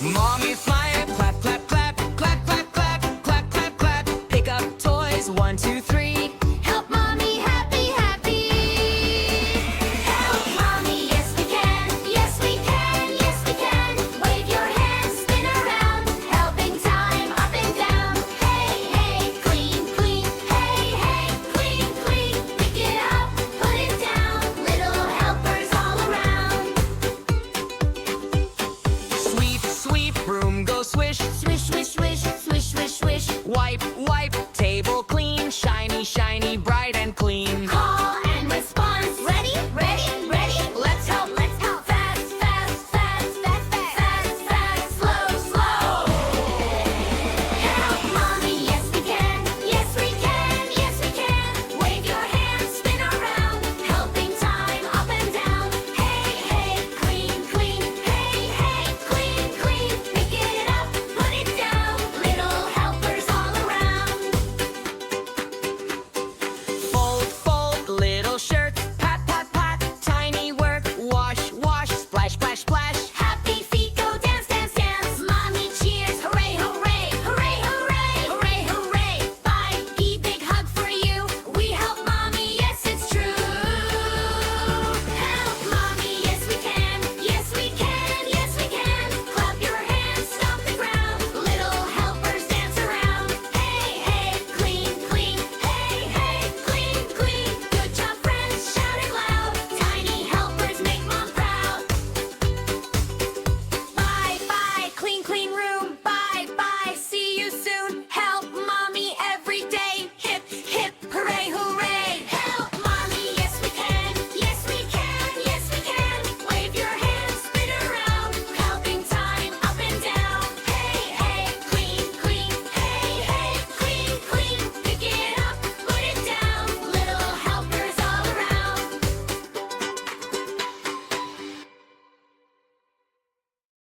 Mommy fire, clap, clap, clap, clap, clap, clap, clap, clap, clap. Pick up toys, 1, 2, 3. Help mommy happy, happy. Help mommy, yes we can, yes we can, yes we can. Wave your hands, spin around, helping time up and down. Hey, hey, clean, clean, hey, hey, clean, clean. Pick it up, put it down, little helpers all around. Sweep, sweep, broom go swish. Swish, swish, swish, swish, swish, swish. Wipe, wipe, table clean. Shiny, shiny, bright and clean. Call